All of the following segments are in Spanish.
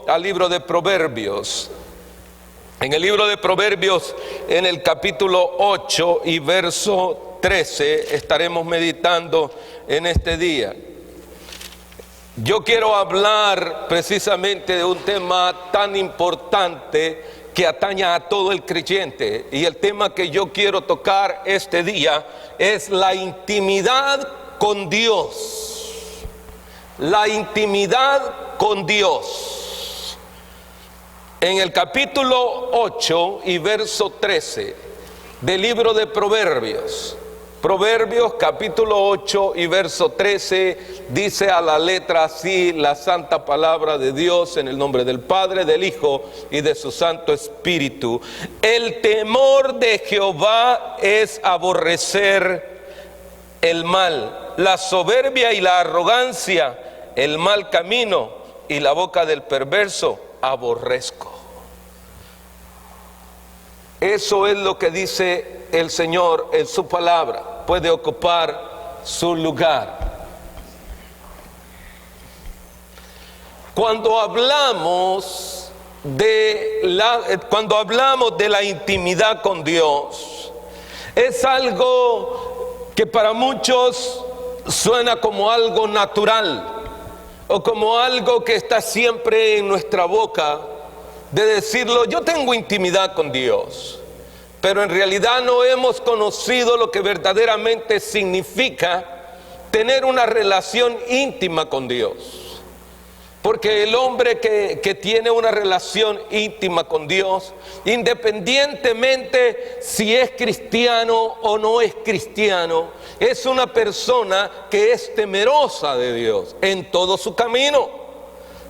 al libro de Proverbios. En el libro de Proverbios, en el capítulo 8 y verso 13, estaremos meditando en este día. Yo quiero hablar precisamente de un tema tan importante que atañe a todo el creyente. Y el tema que yo quiero tocar este día es la intimidad con Dios. La intimidad con Dios. En el capítulo 8 y verso 13 del libro de Proverbios. Proverbios capítulo 8 y verso 13 dice a la letra así la santa palabra de Dios, en el nombre del Padre, del Hijo y de su Santo Espíritu. El temor de Jehová es aborrecer el mal, la soberbia y la arrogancia, el mal camino y la boca del perverso aborrezco. Eso es lo que dice el Señor en su palabra. Puede ocupar su lugar. Cuando hablamos de la intimidad con Dios, es algo que para muchos suena como algo natural o como algo que está siempre en nuestra boca, de decirlo: yo tengo intimidad con Dios. Pero en realidad no hemos conocido lo que verdaderamente significa tener una relación íntima con Dios. Porque el hombre que tiene una relación íntima con Dios, independientemente si es cristiano o no es cristiano, es una persona que es temerosa de Dios en todo su camino.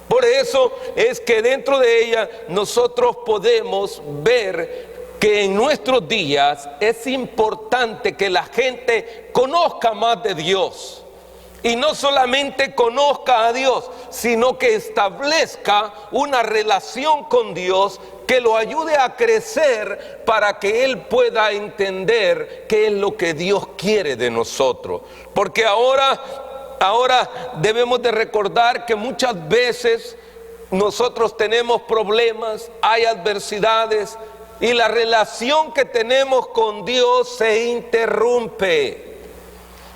Por eso es que dentro de ella nosotros podemos ver que en nuestros días es importante que la gente conozca más de Dios. Y no solamente conozca a Dios, sino que establezca una relación con Dios que lo ayude a crecer para que Él pueda entender qué es lo que Dios quiere de nosotros. Porque ahora debemos de recordar que muchas veces nosotros tenemos problemas, hay adversidades, y la relación que tenemos con Dios se interrumpe.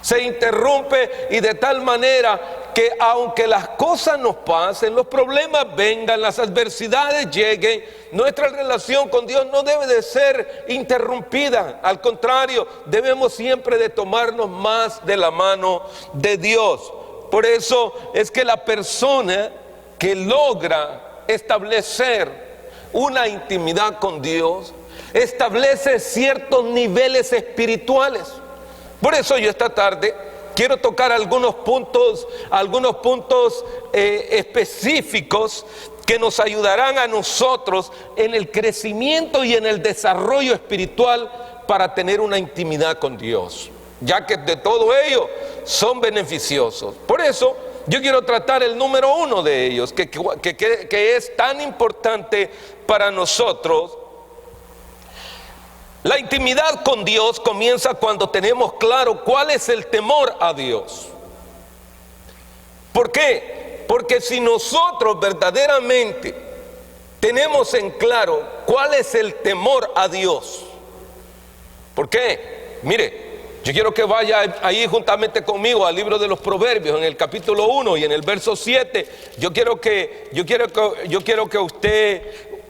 Se interrumpe, y de tal manera que aunque las cosas nos pasen, los problemas vengan, las adversidades lleguen, nuestra relación con Dios no debe de ser interrumpida. Al contrario, debemos siempre de tomarnos más de la mano de Dios. Por eso es que la persona que logra establecer una intimidad con Dios establece ciertos niveles espirituales. Por eso yo esta tarde quiero tocar algunos puntos específicos que nos ayudarán a nosotros en el crecimiento y en el desarrollo espiritual para tener una intimidad con Dios, ya que de todo ello son beneficiosos. Por eso yo quiero tratar el número uno de ellos, que es tan importante para nosotros. La intimidad con Dios comienza cuando tenemos claro cuál es el temor a Dios. ¿Por qué? Porque si nosotros verdaderamente tenemos en claro cuál es el temor a Dios. ¿Por qué? Mire, yo quiero que vaya ahí juntamente conmigo al libro de los Proverbios, en el capítulo 1 y en el verso 7. Yo quiero que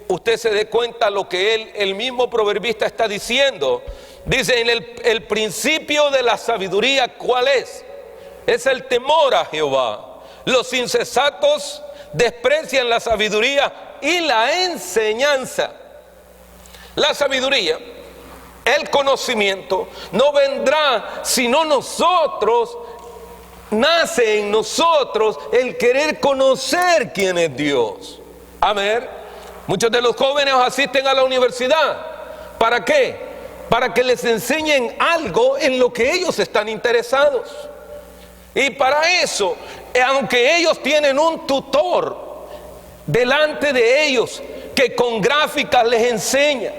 usted se dé cuenta lo que el mismo proverbista está diciendo. Dice: en el principio de la sabiduría, ¿cuál es? Es el temor a Jehová. Los insensatos desprecian la sabiduría y la enseñanza. La sabiduría, el conocimiento, no vendrá sino nosotros, nace en nosotros el querer conocer quién es Dios. A ver, muchos de los jóvenes asisten a la universidad. ¿Para qué? Para que les enseñen algo en lo que ellos están interesados. Y para eso, aunque ellos tienen un tutor delante de ellos que con gráficas les enseña,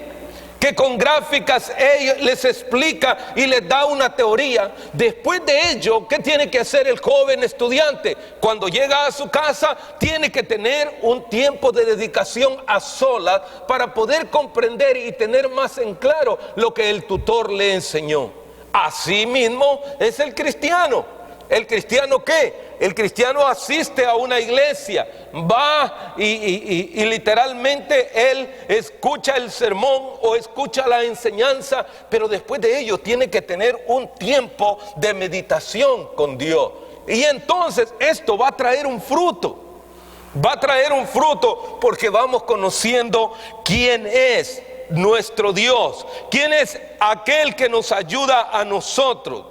que con gráficas les explica y les da una teoría. Después de ello, ¿qué tiene que hacer el joven estudiante? Cuando llega a su casa, tiene que tener un tiempo de dedicación a solas para poder comprender y tener más en claro lo que el tutor le enseñó. Así mismo es el cristiano. ¿El cristiano qué? El cristiano asiste a una iglesia, va y literalmente él escucha el sermón o escucha la enseñanza, pero después de ello tiene que tener un tiempo de meditación con Dios. Y entonces esto va a traer un fruto. Va a traer un fruto porque vamos conociendo quién es nuestro Dios, quién es aquel que nos ayuda a nosotros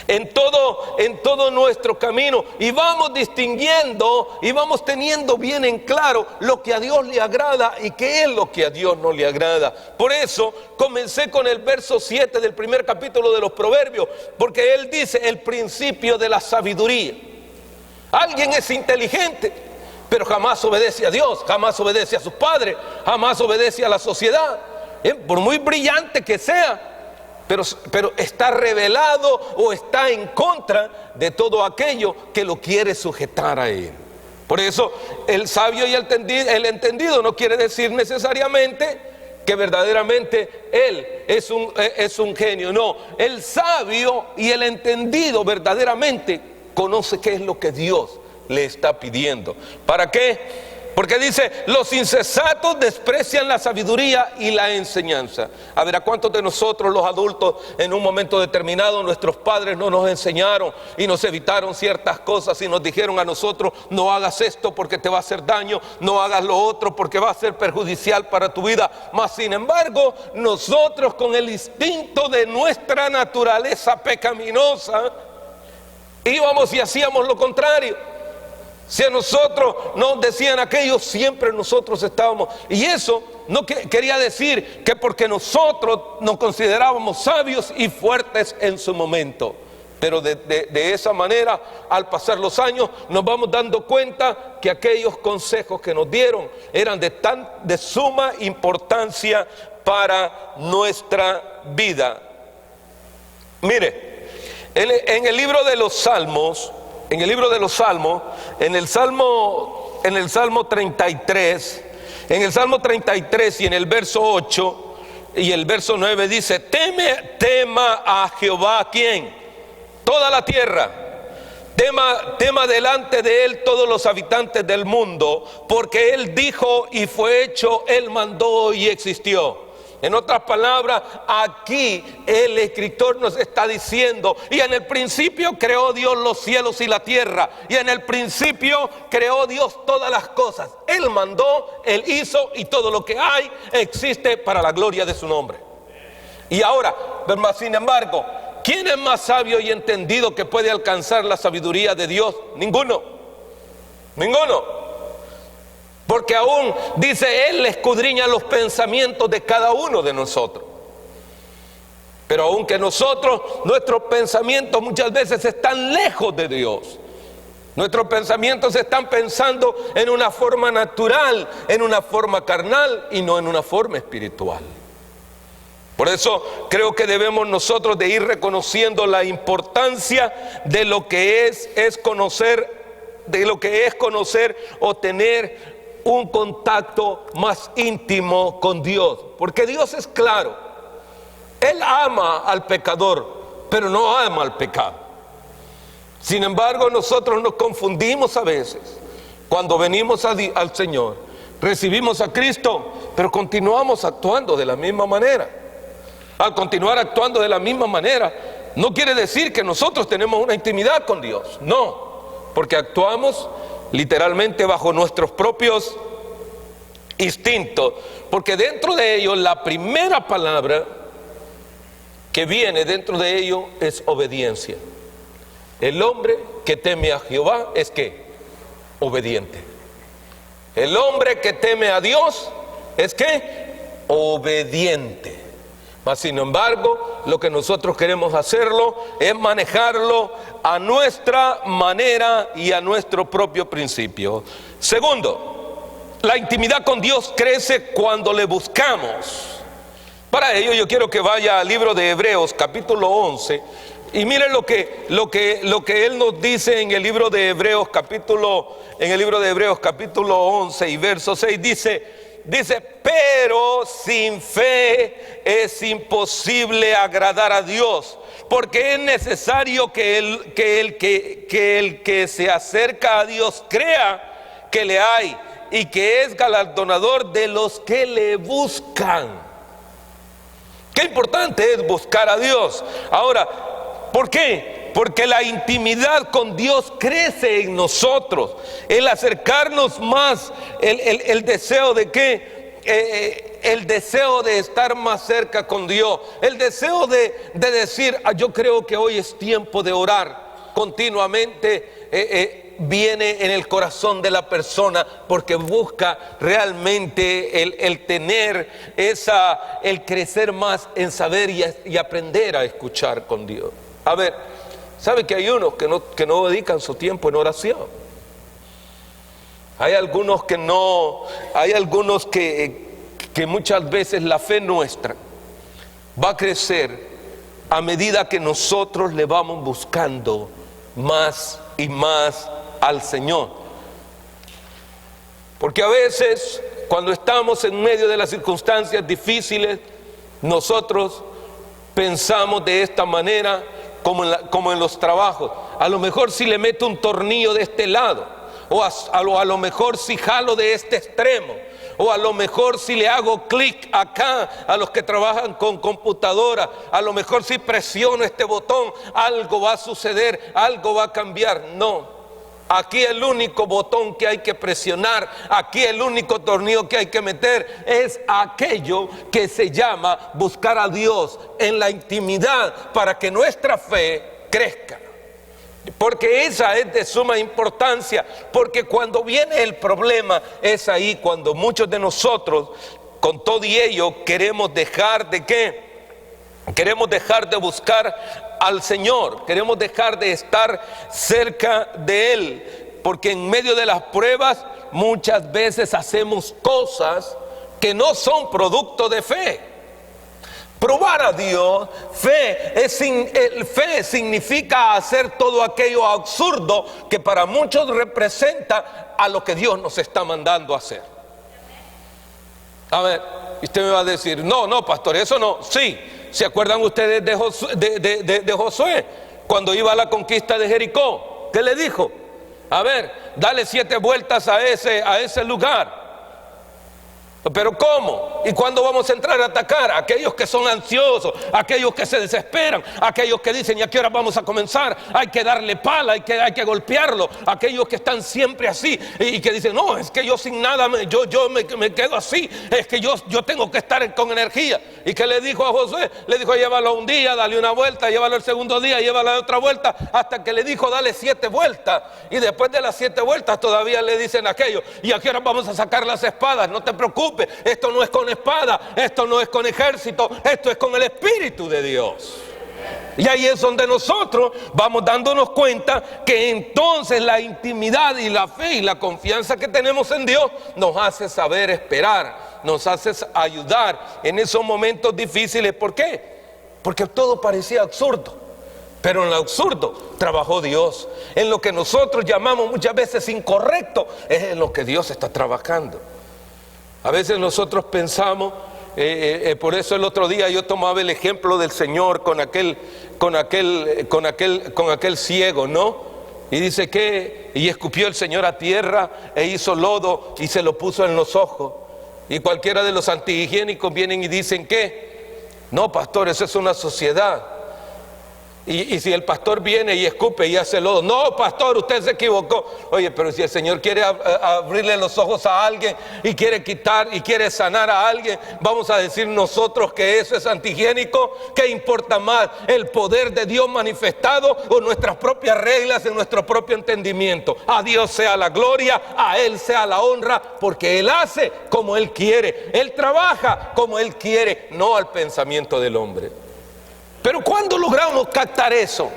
en todo nuestro camino, y vamos distinguiendo y vamos teniendo bien en claro lo que a Dios le agrada y qué es lo que a Dios no le agrada. Por eso comencé con el verso 7 del primer capítulo de los Proverbios, porque él dice el principio de la sabiduría. Alguien es inteligente, pero jamás obedece a Dios, jamás obedece a sus padres, jamás obedece a la sociedad, por muy brillante que sea. Pero está revelado o está en contra de todo aquello que lo quiere sujetar a él. Por eso el sabio y el entendido no quiere decir necesariamente que verdaderamente él es un genio. No, el sabio y el entendido verdaderamente conoce qué es lo que Dios le está pidiendo. ¿Para qué? Porque dice, los insensatos desprecian la sabiduría y la enseñanza. A ver, ¿a cuántos de nosotros los adultos en un momento determinado nuestros padres no nos enseñaron y nos evitaron ciertas cosas y nos dijeron a nosotros, no hagas esto porque te va a hacer daño, no hagas lo otro porque va a ser perjudicial para tu vida? Mas sin embargo, nosotros con el instinto de nuestra naturaleza pecaminosa íbamos y hacíamos lo contrario. Si a nosotros nos decían aquello, siempre nosotros estábamos. Y eso no quería decir que porque nosotros nos considerábamos sabios y fuertes en su momento. Pero de esa manera, al pasar los años, nos vamos dando cuenta que aquellos consejos que nos dieron eran de suma importancia para nuestra vida. Mire, en el libro de los Salmos, en el Salmo 33, y en el verso 8 y el verso 9 dice, tema a Jehová, ¿quién? Toda la tierra. Tema delante de él todos los habitantes del mundo, porque él dijo y fue hecho, él mandó y existió. En otras palabras, aquí el escritor nos está diciendo, y en el principio creó Dios los cielos y la tierra, y en el principio creó Dios todas las cosas. Él mandó, Él hizo, y todo lo que hay existe para la gloria de su nombre. Y ahora, sin embargo, ¿quién es más sabio y entendido que puede alcanzar la sabiduría de Dios? Ninguno. Porque aún dice, Él escudriña los pensamientos de cada uno de nosotros. Pero aunque nuestros pensamientos muchas veces están lejos de Dios, nuestros pensamientos están pensando en una forma natural, en una forma carnal y no en una forma espiritual. Por eso creo que debemos nosotros de ir reconociendo la importancia de lo que es conocer, o tener un contacto más íntimo con Dios, porque Dios es claro. Él ama al pecador, pero no ama al pecado. Sin embargo, nosotros nos confundimos a veces cuando venimos al Señor, recibimos a Cristo, pero continuamos actuando de la misma manera. Al continuar actuando de la misma manera, no quiere decir que nosotros tenemos una intimidad con Dios, no, porque actuamos literalmente bajo nuestros propios instintos, porque dentro de ellos la primera palabra que viene dentro de ellos es obediencia. El hombre que teme a Jehová es ¿qué? Obediente. El hombre que teme a Dios es ¿qué? Obediente. Mas sin embargo, lo que nosotros queremos hacerlo es manejarlo a nuestra manera y a nuestro propio principio. Segundo, la intimidad con Dios crece cuando le buscamos Para ello yo quiero que vaya al libro de Hebreos capítulo 11 y miren lo que él nos dice en el libro de Hebreos capítulo 11 y verso 6. Dice, pero sin fe es imposible agradar a Dios, porque es necesario que el que se acerca a Dios crea que le hay y que es galardonador de los que le buscan. Qué importante es buscar a Dios. Ahora, ¿por qué? Porque la intimidad con Dios crece en nosotros. El acercarnos más, el deseo de qué, el deseo de estar más cerca con Dios, el deseo de decir, yo creo que hoy es tiempo de orar continuamente. Viene en el corazón de la persona porque busca realmente el tener el crecer más en saber y aprender a escuchar con Dios. A ver, ¿sabe que hay unos que no dedican su tiempo en oración? Hay algunos que no, hay algunos que muchas veces la fe nuestra va a crecer a medida que nosotros le vamos buscando más y más al Señor. Porque a veces cuando estamos en medio de las circunstancias difíciles, nosotros pensamos de esta manera como en los trabajos. A lo mejor si le meto un tornillo de este lado, o a lo mejor si jalo de este extremo, o a lo mejor si le hago clic acá a los que trabajan con computadora, a lo mejor si presiono este botón, algo va a suceder, algo va a cambiar. No. Aquí el único botón que hay que presionar, aquí el único tornillo que hay que meter es aquello que se llama buscar a Dios en la intimidad para que nuestra fe crezca. Porque esa es de suma importancia, porque cuando viene el problema es ahí cuando muchos de nosotros, con todo y ello, queremos dejar de ¿qué? Queremos dejar de buscar al Señor, queremos dejar de estar cerca de Él, porque en medio de las pruebas muchas veces hacemos cosas que no son producto de fe. Probar a Dios, fe significa hacer todo aquello absurdo que para muchos representa a lo que Dios nos está mandando a hacer. A ver, usted me va a decir, no, pastor, eso no. Sí, ¿se acuerdan ustedes de Josué? Cuando iba a la conquista de Jericó, ¿qué le dijo? A ver, dale 7 vueltas a ese lugar. ¿Pero cómo? ¿Y cuándo vamos a entrar a atacar? Aquellos que son ansiosos, aquellos que se desesperan, aquellos que dicen, ¿y a qué hora vamos a comenzar? Hay que darle pala, hay que golpearlo. Aquellos que están siempre así y que dicen, no, es que yo sin nada, yo me quedo así. Es que yo tengo que estar con energía. ¿Y qué le dijo a Josué? Le dijo, llévalo un día, dale una vuelta, llévalo el segundo día, llévalo otra vuelta, hasta que le dijo, dale 7 vueltas. Y después de las 7 vueltas todavía le dicen aquello, ¿y a qué hora vamos a sacar las espadas? No te preocupes. Esto no es con espada, esto no es con ejército, esto es con el Espíritu de Dios. Y ahí es donde nosotros vamos dándonos cuenta que entonces la intimidad y la fe y la confianza que tenemos en Dios nos hace saber esperar, nos hace ayudar en esos momentos difíciles. ¿Por qué? Porque todo parecía absurdo, pero en lo absurdo trabajó Dios. En lo que nosotros llamamos muchas veces incorrecto es en lo que Dios está trabajando. A veces nosotros pensamos, por eso el otro día yo tomaba el ejemplo del Señor con aquel ciego, ¿no? Y dice que, y escupió el Señor a tierra e hizo lodo y se lo puso en los ojos. Y cualquiera de los antihigiénicos vienen y dicen que, no, pastor, eso es una sociedad. Y si el pastor viene y escupe y hace lodo, no, pastor, usted se equivocó. Oye, pero si el Señor quiere abrirle los ojos a alguien y quiere quitar y quiere sanar a alguien, vamos a decir nosotros que eso es antihigiénico. ¿Qué importa más, el poder de Dios manifestado o nuestras propias reglas en nuestro propio entendimiento? A Dios sea la gloria, a Él sea la honra, porque Él hace como Él quiere, Él trabaja como Él quiere, no al pensamiento del hombre. Pero ¿cuándo logramos captar eso?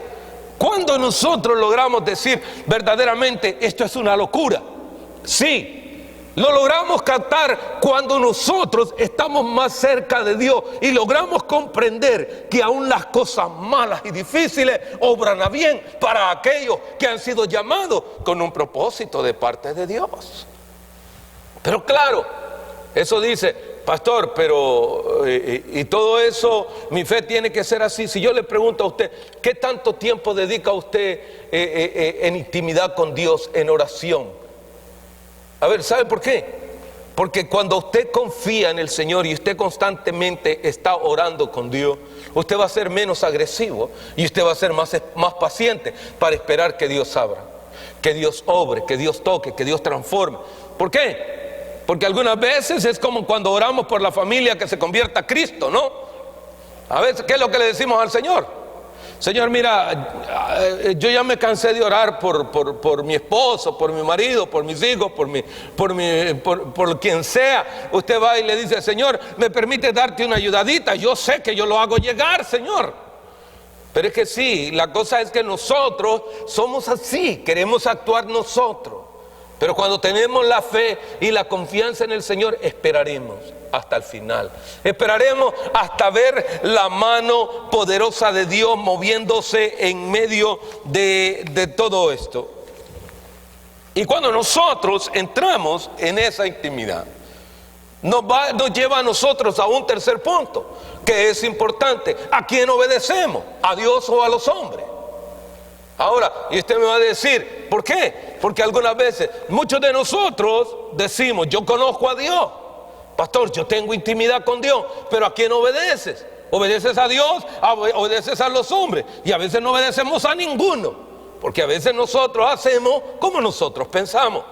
¿Cuándo nosotros logramos decir verdaderamente esto es una locura? Sí, Lo logramos captar cuando nosotros estamos más cerca de Dios y logramos comprender que aún las cosas malas y difíciles obran a bien para aquellos que han sido llamados con un propósito de parte de Dios. Pero claro, eso dice, pastor, pero y todo eso, mi fe tiene que ser así. Si yo le pregunto a usted, ¿qué tanto tiempo dedica usted en intimidad con Dios, en oración? A ver, ¿sabe por qué? Porque cuando usted confía en el Señor y usted constantemente está orando con Dios, usted va a ser menos agresivo y usted va a ser más paciente para esperar que Dios abra, que Dios obre, que Dios toque, que Dios transforme. ¿Por qué? Porque algunas veces es como cuando oramos por la familia que se convierta a Cristo, ¿no? A veces, ¿qué es lo que le decimos al Señor? Señor, mira, yo ya me cansé de orar por mi esposo, por mi marido, por mis hijos, por quien sea. Usted va y le dice, Señor, ¿me permite darte una ayudadita? Yo sé que yo lo hago llegar, Señor. Pero es que sí, la cosa es que nosotros somos así, queremos actuar nosotros. Pero cuando tenemos la fe y la confianza en el Señor, esperaremos hasta el final. Esperaremos hasta ver la mano poderosa de Dios moviéndose en medio de todo esto. Y cuando nosotros entramos en esa intimidad, nos lleva a nosotros a un tercer punto, que es importante. ¿A quién obedecemos? ¿A Dios o a los hombres? Ahora, y usted me va a decir, ¿por qué? Porque algunas veces, muchos de nosotros decimos, yo conozco a Dios. Pastor, yo tengo intimidad con Dios, pero ¿a quién obedeces? ¿Obedeces a Dios? ¿Obedeces a los hombres? Y a veces no obedecemos a ninguno, porque a veces nosotros hacemos como nosotros pensamos.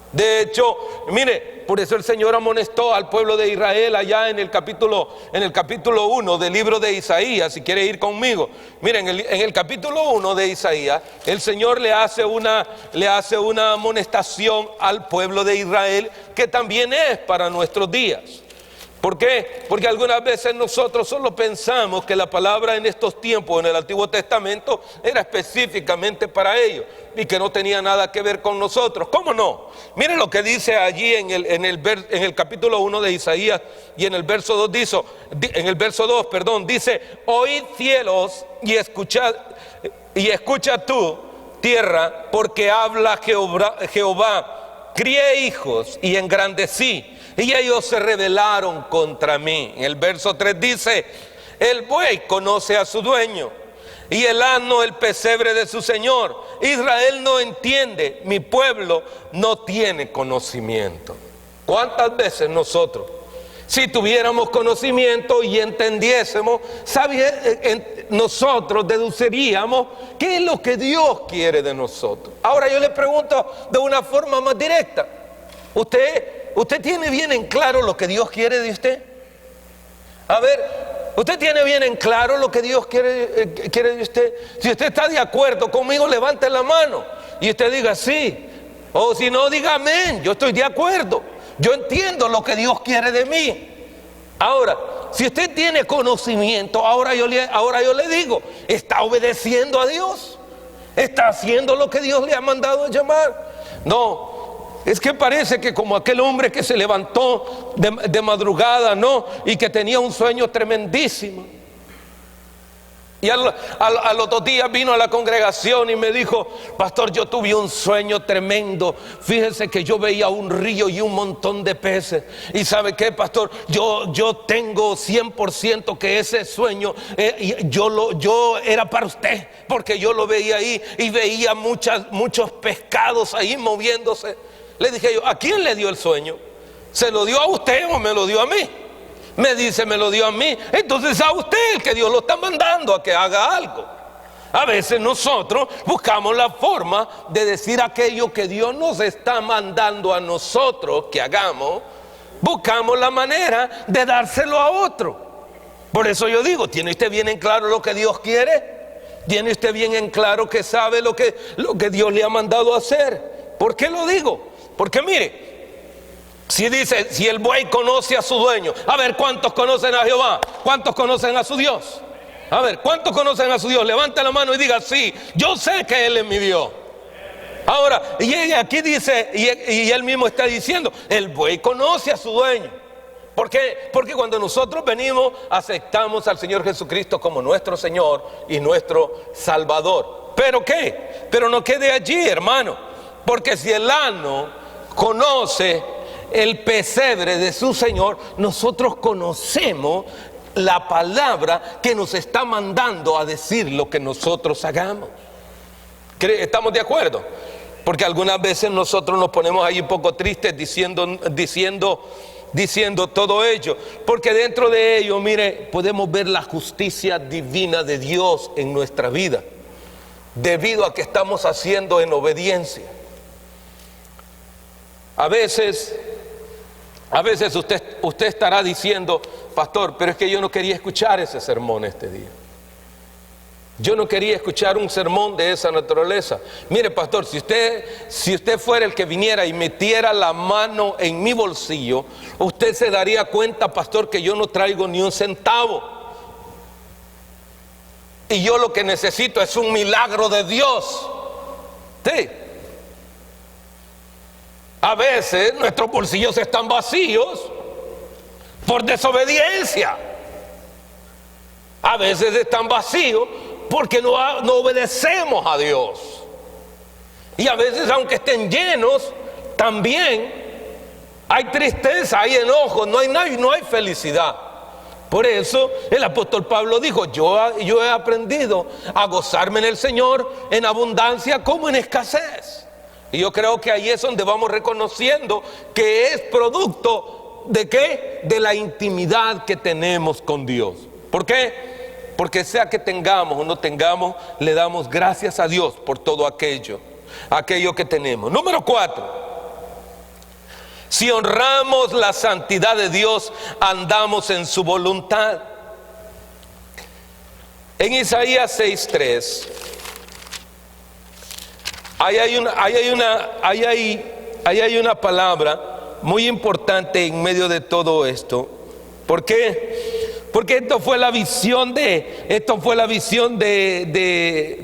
De hecho, mire, por eso el Señor amonestó al pueblo de Israel allá en el capítulo 1 del libro de Isaías. Si quiere ir conmigo, miren, en el capítulo 1 de Isaías, el Señor le hace una amonestación al pueblo de Israel, que también es para nuestros días. ¿Por qué? Porque algunas veces nosotros solo pensamos que la palabra en estos tiempos, en el Antiguo Testamento, era específicamente para ellos y que no tenía nada que ver con nosotros. ¿Cómo no? Miren lo que dice allí en el capítulo 1 de Isaías y en el verso 2 dice, oíd cielos y escucha tú, tierra, porque habla Jehová, crié hijos y engrandecí, y ellos se rebelaron contra mí. En el verso 3 dice, el buey conoce a su dueño, y el asno el pesebre de su señor. Israel no entiende, mi pueblo no tiene conocimiento. ¿Cuántas veces nosotros, si tuviéramos conocimiento y entendiésemos, nosotros deduciríamos qué es lo que Dios quiere de nosotros? Ahora yo le pregunto de una forma más directa, ¿Usted tiene bien en claro lo que Dios quiere de usted? A ver, ¿usted tiene bien en claro lo que Dios quiere de usted? Si usted está de acuerdo conmigo, levante la mano y usted diga sí. O si no, diga amén, yo estoy de acuerdo. Yo entiendo lo que Dios quiere de mí. Ahora, si usted tiene conocimiento, ahora yo le digo, ¿está obedeciendo a Dios? ¿Está haciendo lo que Dios le ha mandado a llamar? No. Es que parece que como aquel hombre que se levantó de madrugada, ¿no? Y que tenía un sueño tremendísimo. Y al otro día vino a la congregación y me dijo, pastor, yo tuve un sueño tremendo. Fíjese que yo veía un río y un montón de peces. Y ¿sabe qué, pastor? Yo tengo 100% que ese sueño yo era para usted, porque yo lo veía ahí y veía muchos pescados ahí moviéndose. Le dije yo, ¿a quién le dio el sueño? ¿Se lo dio a usted o me lo dio a mí? Me dice, me lo dio a mí. Entonces a usted el que Dios lo está mandando a que haga algo. A veces nosotros buscamos la forma de decir aquello que Dios nos está mandando a nosotros que hagamos. Buscamos la manera de dárselo a otro. Por eso yo digo, ¿tiene usted bien en claro lo que Dios quiere? ¿Tiene usted bien en claro que sabe lo que Dios le ha mandado a hacer? ¿Por qué lo digo? Porque mire, si el buey conoce a su dueño, a ver, ¿cuántos conocen a Jehová? ¿Cuántos conocen a su Dios? A ver, ¿cuántos conocen a su Dios? Levante la mano y diga, sí, yo sé que Él es mi Dios. Ahora, y aquí dice, y él mismo está diciendo, el buey conoce a su dueño. ¿Por qué? Porque cuando nosotros venimos, aceptamos al Señor Jesucristo como nuestro Señor y nuestro Salvador. ¿Pero qué? Pero no quede allí, hermano. Porque si el asno conoce el pesebre de su Señor, nosotros conocemos la palabra que nos está mandando a decir lo que nosotros hagamos. ¿Estamos de acuerdo? Porque algunas veces nosotros nos ponemos ahí un poco tristes diciendo todo ello, porque dentro de ello, mire, podemos ver la justicia divina de Dios en nuestra vida, debido a que estamos haciendo en obediencia. A veces usted estará diciendo, pastor, pero es que yo no quería escuchar ese sermón este día. Yo no quería escuchar un sermón de esa naturaleza. Mire, pastor, si usted fuera el que viniera y metiera la mano en mi bolsillo, usted se daría cuenta, pastor, que yo no traigo ni un centavo. Y yo lo que necesito es un milagro de Dios. Sí. A veces nuestros bolsillos están vacíos por desobediencia. A veces están vacíos porque no obedecemos a Dios. Y a veces, aunque estén llenos, también hay tristeza, hay enojo, no hay felicidad. Por eso el apóstol Pablo dijo, yo he aprendido a gozarme en el Señor en abundancia como en escasez. Y yo creo que ahí es donde vamos reconociendo que es producto ¿de qué? De la intimidad que tenemos con Dios. ¿Por qué? Porque sea que tengamos o no tengamos, le damos gracias a Dios por todo aquello que tenemos. Número 4. Si honramos la santidad de Dios, andamos en su voluntad. En Isaías 6:3, ahí hay una palabra muy importante en medio de todo esto. ¿Por qué? Porque esto fue la visión de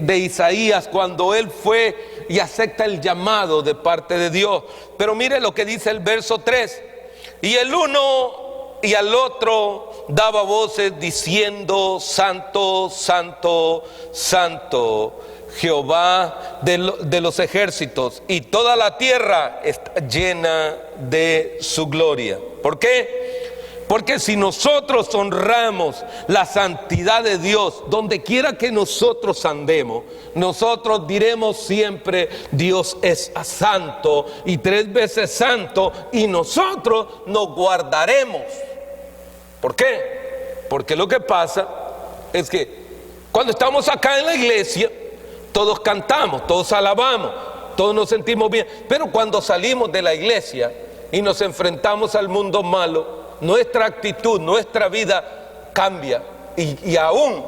Isaías cuando él fue y acepta el llamado de parte de Dios. Pero mire lo que dice el verso 3. Y el uno y al otro daba voces diciendo, Santo, Santo, Santo, Jehová de los ejércitos, y toda la tierra está llena de su gloria. ¿Por qué? Porque si nosotros honramos la santidad de Dios, donde quiera que nosotros andemos, nosotros diremos siempre, Dios es santo y 3 veces santo, y nosotros nos guardaremos. ¿Por qué? Porque lo que pasa es que cuando estamos acá en la iglesia, todos cantamos, todos alabamos, todos nos sentimos bien, pero cuando salimos de la iglesia y nos enfrentamos al mundo malo, nuestra actitud, nuestra vida cambia, y aún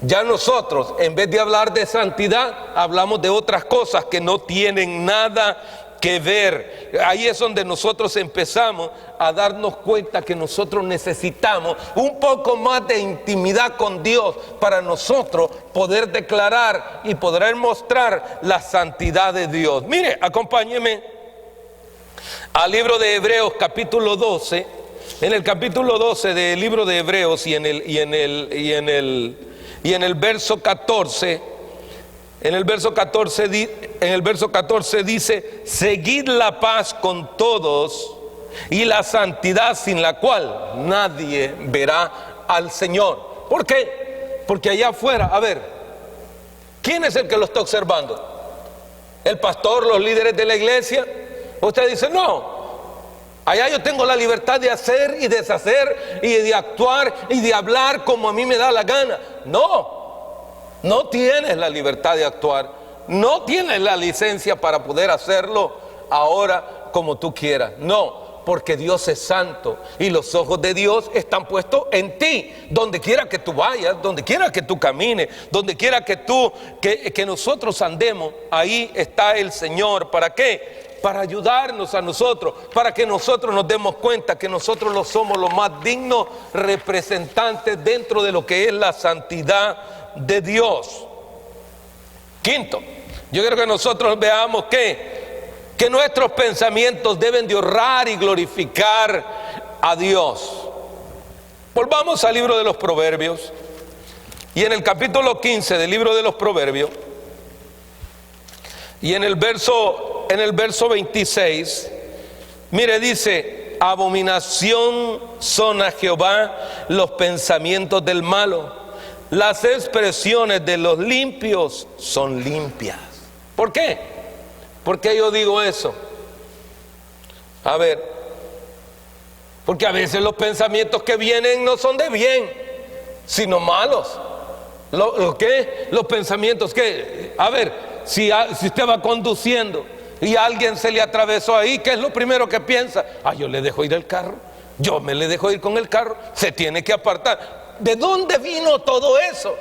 ya nosotros, en vez de hablar de santidad, hablamos de otras cosas que no tienen nada que ver. Ahí es donde nosotros empezamos a darnos cuenta que nosotros necesitamos un poco más de intimidad con Dios para nosotros poder declarar y poder mostrar la santidad de Dios. Mire, acompáñeme al libro de Hebreos capítulo 12. En el capítulo 12 del libro de Hebreos y en el verso 14, en el verso 14 dice, seguid la paz con todos y la santidad, sin la cual nadie verá al Señor. ¿Por qué? Porque allá afuera, a ver, ¿quién es el que lo está observando? ¿El pastor, los líderes de la iglesia? Usted dice, no. Allá yo tengo la libertad de hacer y deshacer y de actuar y de hablar como a mí me da la gana. No tienes la libertad de actuar, no tienes la licencia para poder hacerlo ahora como tú quieras. No, porque Dios es santo y los ojos de Dios están puestos en ti. Donde quiera que tú vayas, donde quiera que tú camines, donde quiera que nosotros andemos, ahí está el Señor. ¿Para qué? Para ayudarnos a nosotros, para que nosotros nos demos cuenta que nosotros no somos los más dignos representantes dentro de lo que es la santidad de Dios. Quinto, Yo quiero que nosotros veamos que nuestros pensamientos deben de honrar y glorificar a Dios. Volvamos al libro de los Proverbios, y en el capítulo 15 del libro de los Proverbios, y en el verso 26, mire, dice: abominación son a Jehová los pensamientos del malo, las expresiones de los limpios son limpias. ¿Por qué? ¿Por qué yo digo eso? A ver, porque a veces los pensamientos que vienen no son de bien, sino malos. Los pensamientos que, a ver, si usted va conduciendo y a alguien se le atravesó ahí, ¿qué es lo primero que piensa? Yo le dejo ir el carro, yo me le dejo ir con el carro, se tiene que apartar. ¿De dónde vino todo eso?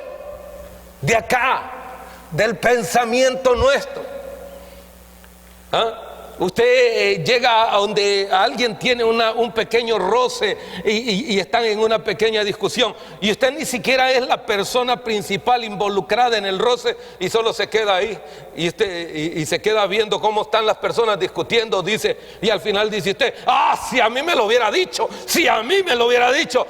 De acá, del pensamiento nuestro. Usted llega a donde alguien tiene un pequeño roce y están en una pequeña discusión, y usted ni siquiera es la persona principal involucrada en el roce, y solo se queda ahí y se queda viendo cómo están las personas discutiendo, dice, y al final dice usted: si a mí me lo hubiera dicho, si a mí me lo hubiera dicho,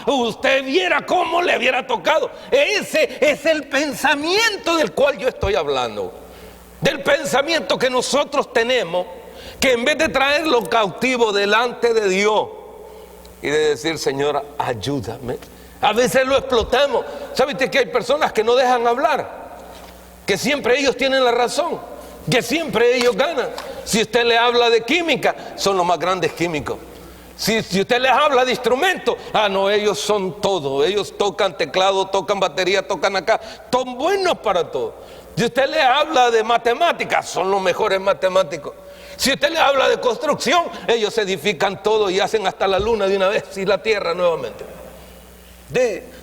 usted viera cómo le hubiera tocado. Ese es el pensamiento del cual yo estoy hablando. Del pensamiento que nosotros tenemos, que en vez de traerlo cautivo delante de Dios y de decir: Señor, ayúdame, a veces lo explotamos. ¿Sabe usted que hay personas que no dejan hablar? Que siempre ellos tienen la razón, que siempre ellos ganan. Si usted le habla de química, son los más grandes químicos. Si usted les habla de instrumentos, no, ellos son todo. Ellos tocan teclado, tocan batería, tocan acá, son buenos para todo. Si usted le habla de matemáticas, son los mejores matemáticos. Si usted le habla de construcción, ellos edifican todo y hacen hasta la luna de una vez y la tierra nuevamente.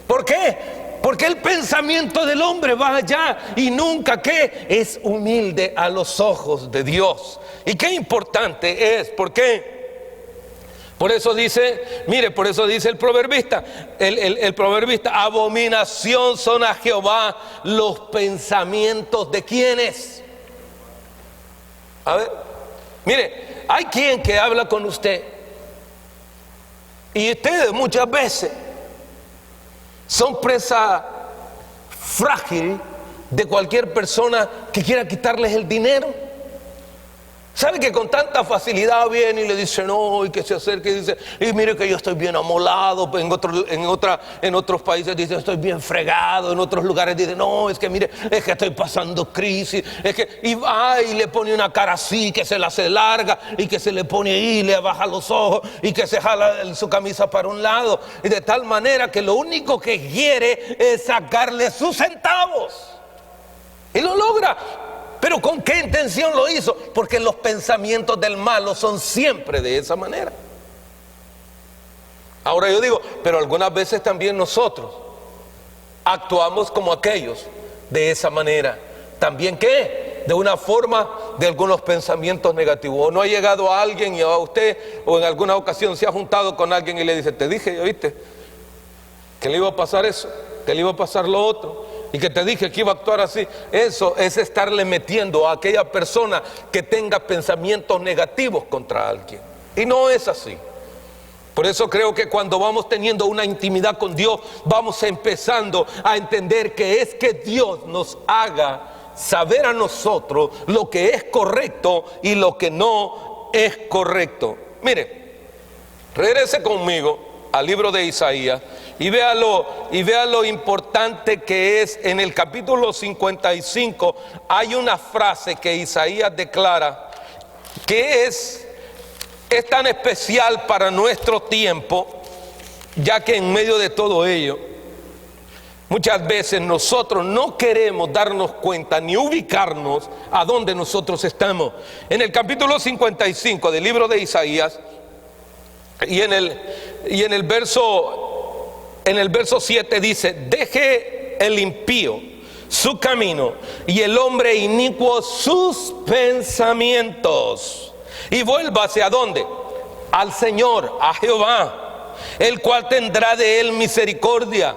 ¿Por qué? Porque el pensamiento del hombre va allá y nunca es humilde a los ojos de Dios. Y qué importante es, ¿por qué? Por eso dice, mire, por eso dice el proverbista, el proverbista: abominación son a Jehová los pensamientos de ¿quiénes? A ver, mire, hay quien que habla con usted y ustedes muchas veces son presa frágil de cualquier persona que quiera quitarles el dinero. ¿Sabe que con tanta facilidad viene y le dice no, y que se acerque y dice: y mire que yo estoy bien amolado? En otros países dice: estoy bien fregado. En otros lugares dice: no, es que mire, es que estoy pasando crisis. Y va y le pone una cara así, que se la hace larga, y que se le pone ahí, le baja los ojos, y que se jala su camisa para un lado, y de tal manera que lo único que quiere es sacarle sus centavos, y lo logra. ¿Pero con qué intención lo hizo? Porque los pensamientos del malo son siempre de esa manera. Ahora yo digo, pero algunas veces también nosotros actuamos como aquellos de esa manera. ¿También qué? De una forma de algunos pensamientos negativos. ¿O no ha llegado a alguien y a usted, o en alguna ocasión se ha juntado con alguien y le dice: te dije, ¿viste? Que le iba a pasar eso, que le iba a pasar lo otro, y que te dije que iba a actuar así. Eso es estarle metiendo a aquella persona que tenga pensamientos negativos contra alguien. Y no es así. Por eso creo que cuando vamos teniendo una intimidad con Dios, vamos empezando a entender que es que Dios nos haga saber a nosotros lo que es correcto y lo que no es correcto. Mire, regrese conmigo al libro de Isaías y vea lo importante que es. En el capítulo 55 hay una frase que Isaías declara que es tan especial para nuestro tiempo, ya que en medio de todo ello muchas veces nosotros no queremos darnos cuenta ni ubicarnos a dónde nosotros estamos. En el capítulo 55 del libro de Isaías y en el verso 7 dice: deje el impío su camino y el hombre inicuo sus pensamientos, y vuelva hacia ¿dónde? Al Señor, a Jehová, el cual tendrá de él misericordia,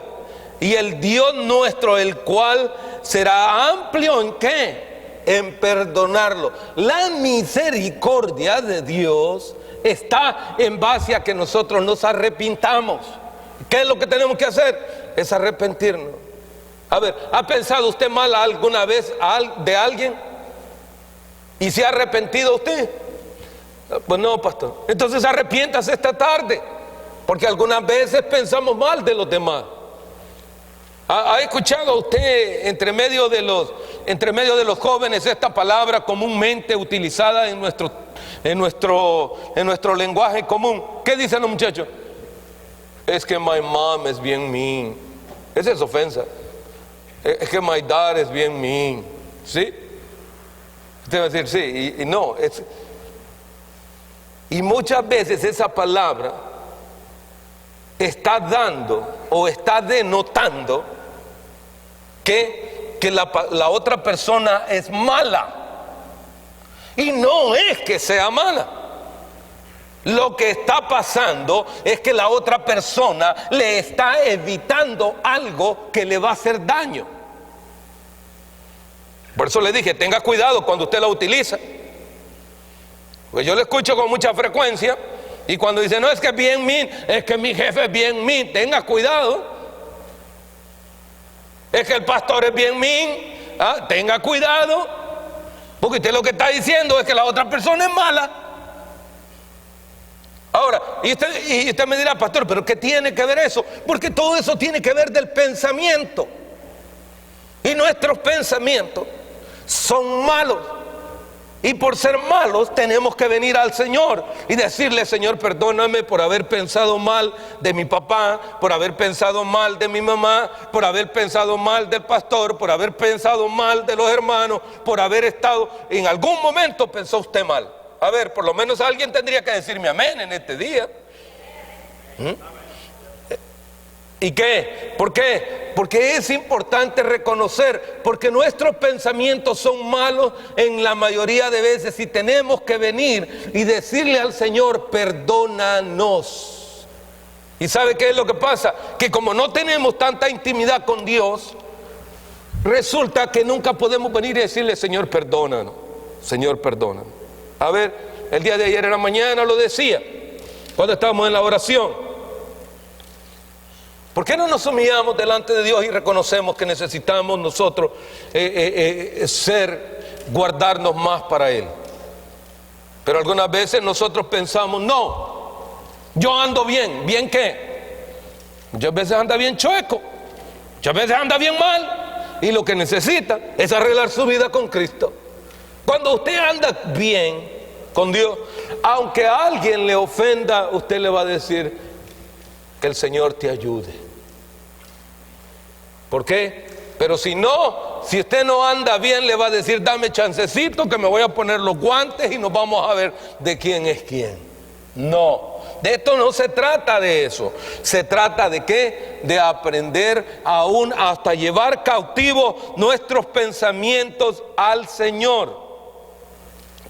y el Dios nuestro, el cual será amplio ¿en qué? En perdonarlo. La misericordia de Dios está en base a que nosotros nos arrepintamos. ¿Qué es lo que tenemos que hacer? Es arrepentirnos. A ver, ¿ha pensado usted mal alguna vez de alguien? ¿Y se ha arrepentido usted? Pues no, pastor. Entonces arrepiéntase esta tarde, porque algunas veces pensamos mal de los demás. ¿Ha escuchado usted entre medio de los jóvenes esta palabra comúnmente utilizada en nuestro lenguaje común? ¿Qué dicen los muchachos? Es que my mom es bien mean. Esa es ofensa. Es que my dad es bien mean. ¿Sí? Usted va a decir sí, y no. Y muchas veces esa palabra está dando o está denotando que la otra persona es mala. Y no es que sea mala. Lo que está pasando es que la otra persona le está evitando algo que le va a hacer daño. Por eso le dije, tenga cuidado cuando usted la utiliza. Pues yo lo escucho con mucha frecuencia. Y cuando dice, no, es que es bien mean, es que mi jefe es bien mean, tenga cuidado. Es que el pastor es bien mean, tenga cuidado. Porque usted lo que está diciendo es que la otra persona es mala. Ahora, y usted me dirá, pastor, ¿pero qué tiene que ver eso? Porque todo eso tiene que ver del pensamiento. Y nuestros pensamientos son malos. Y por ser malos tenemos que venir al Señor y decirle, Señor, perdóname por haber pensado mal de mi papá, por haber pensado mal de mi mamá, por haber pensado mal del pastor, por haber pensado mal de los hermanos, por haber estado, en algún momento pensó usted mal. A ver, por lo menos alguien tendría que decirme amén en este día. ¿Y qué? ¿Por qué? Porque es importante reconocer, porque nuestros pensamientos son malos en la mayoría de veces y tenemos que venir y decirle al Señor, perdónanos. ¿Y sabe qué es lo que pasa? Que como no tenemos tanta intimidad con Dios, resulta que nunca podemos venir y decirle, Señor, perdónanos. Señor, perdónanos. A ver, el día de ayer en la mañana lo decía, cuando estábamos en la oración. ¿Por qué no nos humillamos delante de Dios y reconocemos que necesitamos nosotros guardarnos más para Él? Pero algunas veces nosotros pensamos, no, yo ando bien. ¿Bien qué? Muchas veces anda bien chueco, muchas veces anda bien mal, y lo que necesita es arreglar su vida con Cristo. Cuando usted anda bien con Dios, aunque a alguien le ofenda, usted le va a decir que el Señor te ayude. ¿Por qué? Pero si usted no anda bien, le va a decir, dame chancecito que me voy a poner los guantes y nos vamos a ver de quién es quién. No, de esto no se trata de eso. Se trata de ¿qué? De aprender aún hasta llevar cautivos nuestros pensamientos al Señor.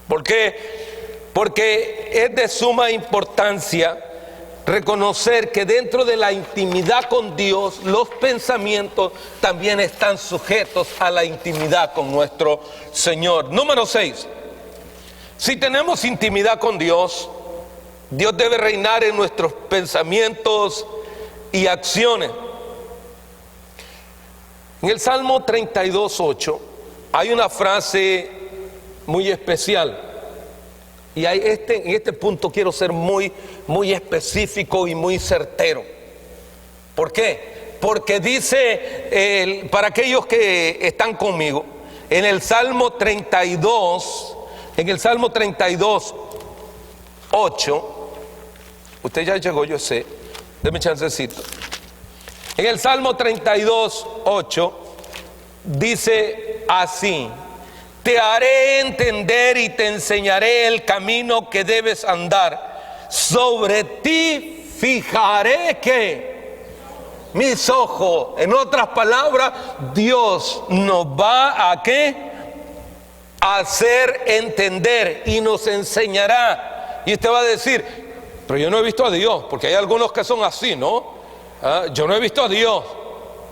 ¿Por qué? Porque es de suma importancia reconocer que dentro de la intimidad con Dios, los pensamientos también están sujetos a la intimidad con nuestro Señor. Número 6. Si tenemos intimidad con Dios, Dios debe reinar en nuestros pensamientos y acciones. En el Salmo 32:8 hay una frase muy especial. Y en este punto quiero ser muy específico y muy certero. ¿Por qué? Porque dice, para aquellos que están conmigo, en el Salmo 32:8, usted ya llegó, yo sé, déme chancecito. En el Salmo 32:8 dice así: te haré entender y te enseñaré el camino que debes andar. Sobre ti fijaré ¿qué? Mis ojos. En otras palabras, Dios nos va a ¿qué? A hacer entender y nos enseñará. Y usted va a decir, pero yo no he visto a Dios, porque hay algunos que son así, ¿no? Yo no he visto a Dios,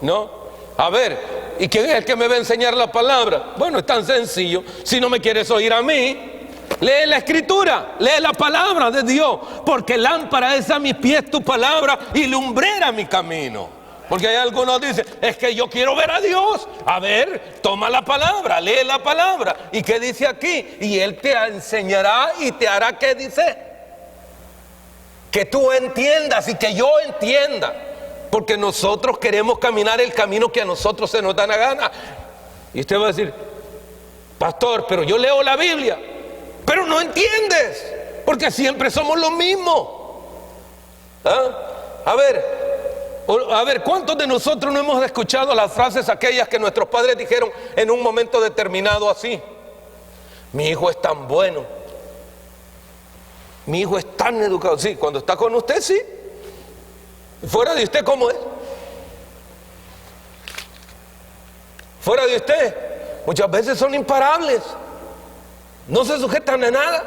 ¿no? A ver, ¿y quién es el que me va a enseñar la palabra? Bueno, es tan sencillo. Si no me quieres oír a mí, lee la Escritura, lee la palabra de Dios, porque lámpara es a mis pies tu palabra y lumbrera mi camino. Porque hay algunos que dicen, es que yo quiero ver a Dios. A ver, toma la palabra, lee la palabra. ¿Y qué dice aquí? Y Él te enseñará y te hará, ¿qué dice? Que tú entiendas y que yo entienda. Porque nosotros queremos caminar el camino que a nosotros se nos da la gana. Y usted va a decir, pastor, pero yo leo la Biblia. Pero no entiendes, porque siempre somos los mismos. A ver, ¿cuántos de nosotros no hemos escuchado las frases aquellas que nuestros padres dijeron en un momento determinado así? Mi hijo es tan bueno, mi hijo es tan educado. Sí, cuando está con usted, sí. Fuera de usted, ¿cómo es? Fuera de usted, muchas veces son imparables. No se sujetan a nada.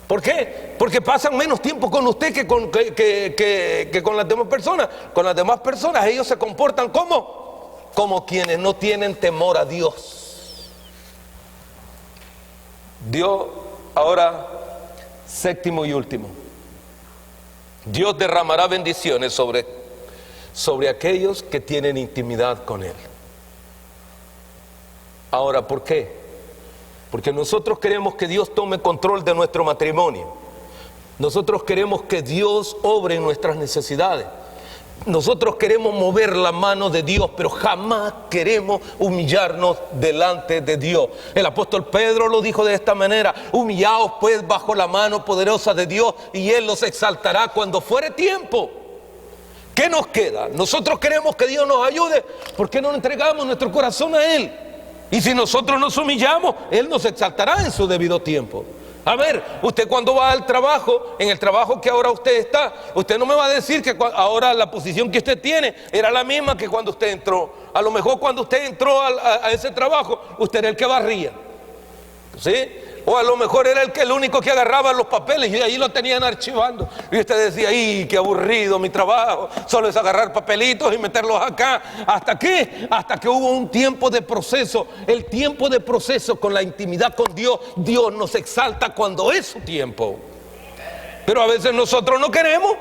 ¿Por qué? Porque pasan menos tiempo con usted que con las demás personas. Con las demás personas ellos se comportan como quienes no tienen temor a Dios. Dios, ahora, séptimo y último. Dios derramará bendiciones sobre aquellos que tienen intimidad con Él. Ahora, ¿por qué? Porque nosotros queremos que Dios tome control de nuestro matrimonio. Nosotros queremos que Dios obre en nuestras necesidades. Nosotros queremos mover la mano de Dios, pero jamás queremos humillarnos delante de Dios. El apóstol Pedro lo dijo de esta manera: humillaos pues bajo la mano poderosa de Dios y Él los exaltará cuando fuere tiempo. ¿Qué nos queda? Nosotros queremos que Dios nos ayude. ¿Por qué no entregamos nuestro corazón a Él? Y si nosotros nos humillamos, Él nos exaltará en su debido tiempo. A ver, usted cuando va al trabajo, en el trabajo que ahora usted está, usted no me va a decir que ahora la posición que usted tiene era la misma que cuando usted entró. A lo mejor cuando usted entró a ese trabajo, usted era el que barría, ¿sí? O a lo mejor era el único que agarraba los papeles y ahí lo tenían archivando. Y usted decía, ¡ay, qué aburrido mi trabajo! Solo es agarrar papelitos y meterlos acá. ¿Hasta qué? Hasta que hubo un tiempo de proceso. El tiempo de proceso con la intimidad con Dios. Dios nos exalta cuando es su tiempo. Pero a veces nosotros no queremos.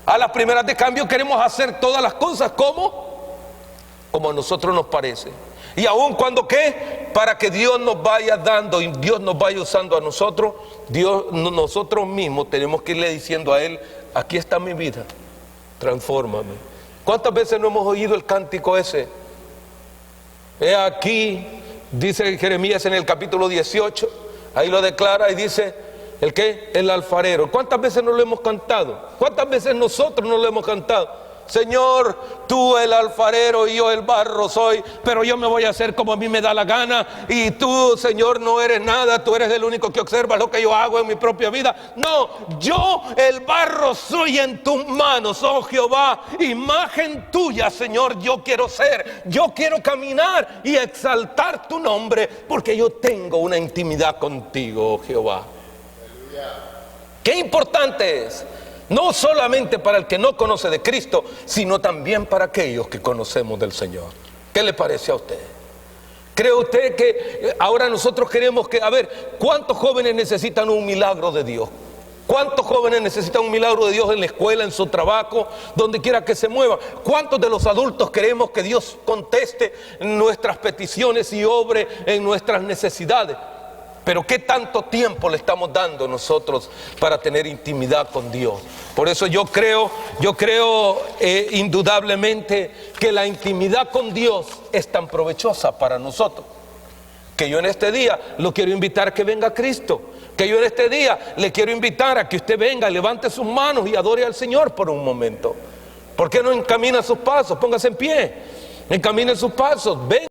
A las primeras de cambio queremos hacer todas las cosas como a nosotros nos parece. Y aun cuando ¿qué? Para que Dios nos vaya dando y Dios nos vaya usando a nosotros, nosotros mismos tenemos que irle diciendo a Él: aquí está mi vida, transfórmame. ¿Cuántas veces no hemos oído el cántico ese? He aquí, dice Jeremías en el capítulo 18, ahí lo declara y dice, ¿el qué? El alfarero. ¿Cuántas veces no lo hemos cantado? ¿Cuántas veces nosotros no lo hemos cantado? Señor, tú el alfarero y yo el barro soy, pero yo me voy a hacer como a mí me da la gana. Y tú, Señor, no eres nada, tú eres el único que observa lo que yo hago en mi propia vida. No, yo el barro soy en tus manos, oh Jehová, imagen tuya, Señor, yo quiero ser. Yo quiero caminar y exaltar tu nombre, porque yo tengo una intimidad contigo, oh Jehová. Qué importante es. No solamente para el que no conoce de Cristo, sino también para aquellos que conocemos del Señor. ¿Qué le parece a usted? ¿Cree usted que ahora nosotros queremos que, a ver, cuántos jóvenes necesitan un milagro de Dios? ¿Cuántos jóvenes necesitan un milagro de Dios en la escuela, en su trabajo, donde quiera que se mueva? ¿Cuántos de los adultos queremos que Dios conteste nuestras peticiones y obre en nuestras necesidades? Pero ¿qué tanto tiempo le estamos dando nosotros para tener intimidad con Dios? Por eso yo creo indudablemente que la intimidad con Dios es tan provechosa para nosotros, que yo en este día lo quiero invitar a que venga a Cristo, que yo en este día le quiero invitar a que usted venga, levante sus manos y adore al Señor por un momento. ¿Por qué no encamina sus pasos? Póngase en pie, encamine sus pasos, venga.